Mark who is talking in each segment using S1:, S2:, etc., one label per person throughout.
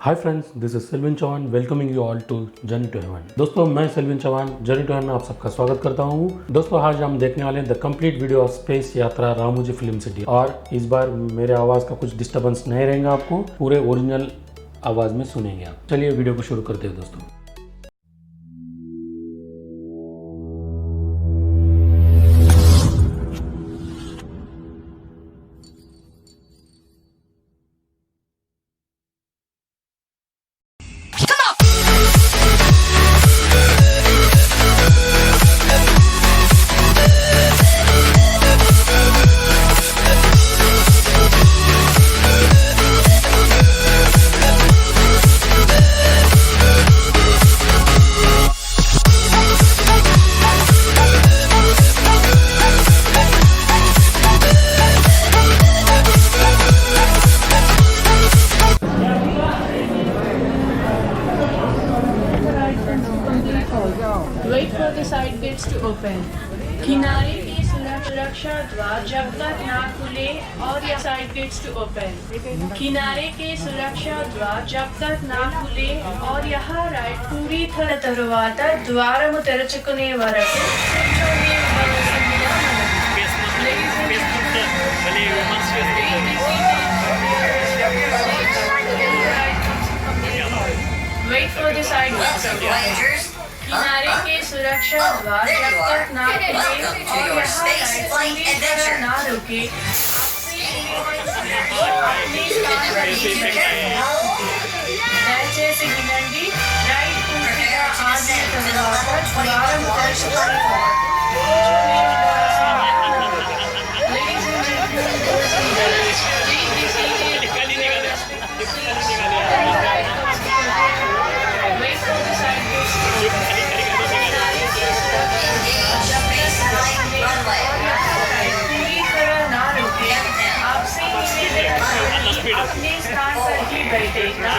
S1: Hi friends, this is Selvin Chauhan welcoming you all to journey to heaven. दोस्तों, मैं Selvin Chauhan journey to heaven में आप सबका स्वागत करता हूं। दोस्तों, आज हम देखने वाले हैं the complete video of space यात्रा रामोजी फिल्म सिटी। और इस बार मेरे आवाज़ का कुछ डिस्टर्बेंस नहीं रहेगा, आपको पूरे ओरिजिनल आवाज़ में सुनेंगे आप। चलिए वीडियो को शुरू करते हैं दोस्तों।
S2: Wait for the side gates to open. किनारे के सुरक्षा द्वार जब तक ना खुले और या साइड गेट्स टू ओपन। किनारे के सुरक्षा द्वार जब तक ना खुले और यहाँ राइट पूरी तरह తరువాత ద్వారము తెరుచుకునే వరకు Wait for the side gates. किनारे के सुरक्षा द्वार जब तक ना खुले और यहाँ पूरी तरह ना रुके దయచేసి వినండి. రైట్ పూర్తిగా ఆగిన తరువాత ద్వారం తెరుచుకునే Ladies and gentlemen, please be seated. Wait for the side gates to open. अपने स्थान पर ही बैठे ना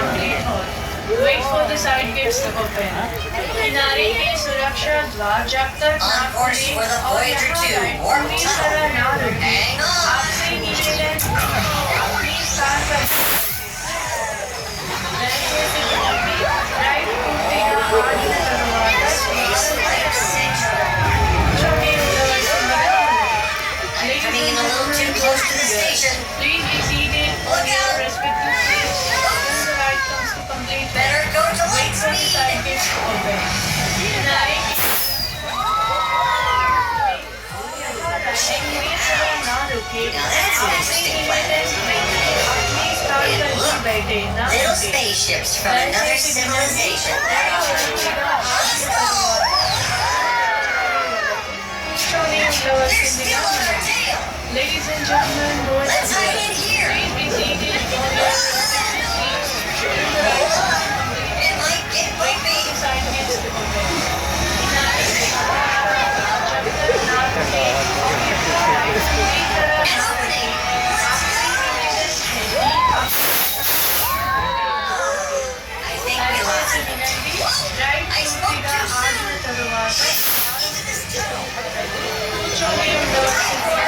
S2: Wait for the side gates to open. किनारे के सुरक्षा द्वार जब तक ना खुले और यहाँ पूरी तरह ना रुके आपसे निवेदन अपने स्थान पर राइट पूर्तिగా ఆగిన తరువాత
S3: Coming in a little too close to the station.
S2: Please be seated.
S3: Look out!
S2: Respective seats. When the ride comes to complete,
S3: Better go to
S2: wait
S3: light
S2: for the side
S3: speed.
S2: gates to open. किनारे ना रुके
S3: Now that's an interesting planet.
S2: अपने स्थान पर ही बैठे ना
S3: Little
S2: रुके
S3: spaceships from another civilization. That ought to be awesome. They're still on our tail.
S2: Ladies and gentlemen, boys
S3: Let's
S2: and
S3: hide in
S2: girls,
S3: here.
S2: please be seated for your seats.
S3: It might get bumpy.
S2: Side gates to open. किनारे से जब तक ना रुके और पूरी तरह
S3: It's
S2: ना
S3: opening. I think we lost it.
S2: Right
S3: I spoke
S2: पूर्तिగా
S3: too
S2: ఆగిన
S3: soon.
S2: తరువాత
S3: Into this tunnel.
S2: కూర్చొని ఉండవలసిందిగా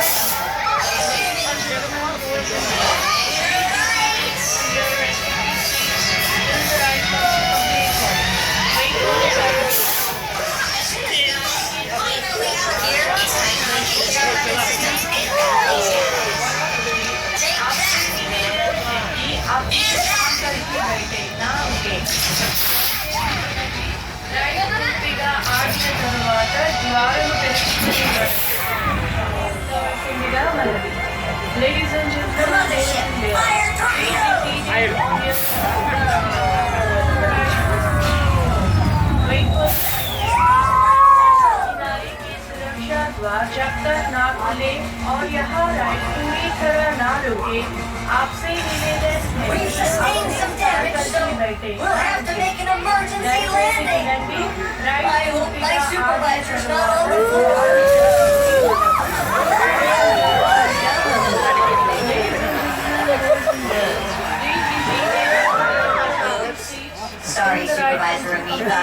S3: Finally out here. It's time to engage our resistance and batteries. Take that.
S2: आपकी काम करके बैठे ना उनके राइट पूर्तिగా ఆగిన తరువాత ద్వారము తెరుచుకునేవలసిందిగా మనవి. Ladies and gentlemen,
S3: Fire torpedo.
S2: wait for किनारे की सुरक्षा द्वार जब तक ना खुले और यहाँ राइट पूरी तरह ना रुके आपसे निवेदन है
S3: We've sustained some damage, so
S2: बैठे
S3: we'll have to make an emergency landing. I hope my supervisor's not overboard. supervisor, Amoeba.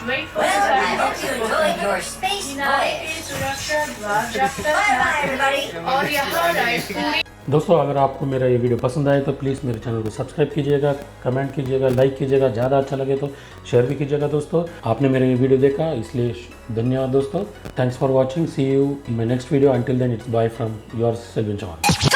S2: Wait for the
S3: Well, I
S2: side
S3: hope
S2: gates
S3: you
S2: to
S3: enjoyed
S2: open.
S3: your space
S2: किनारे के
S3: voyage.
S2: सुरक्षा द्वार जब तक
S3: Bye
S2: ना
S3: bye, everybody.
S2: खुले और यहाँ राइड पूरी
S1: दोस्तों अगर आपको मेरा ये वीडियो पसंद आए तो प्लीज़ मेरे चैनल को सब्सक्राइब कीजिएगा, कमेंट कीजिएगा, लाइक कीजिएगा, ज़्यादा अच्छा लगे तो शेयर भी कीजिएगा। दोस्तों आपने मेरा ये वीडियो देखा इसलिए धन्यवाद दोस्तों। Thanks for watching, see you in my next video. Until then it's bye from your Selvin Chauhan.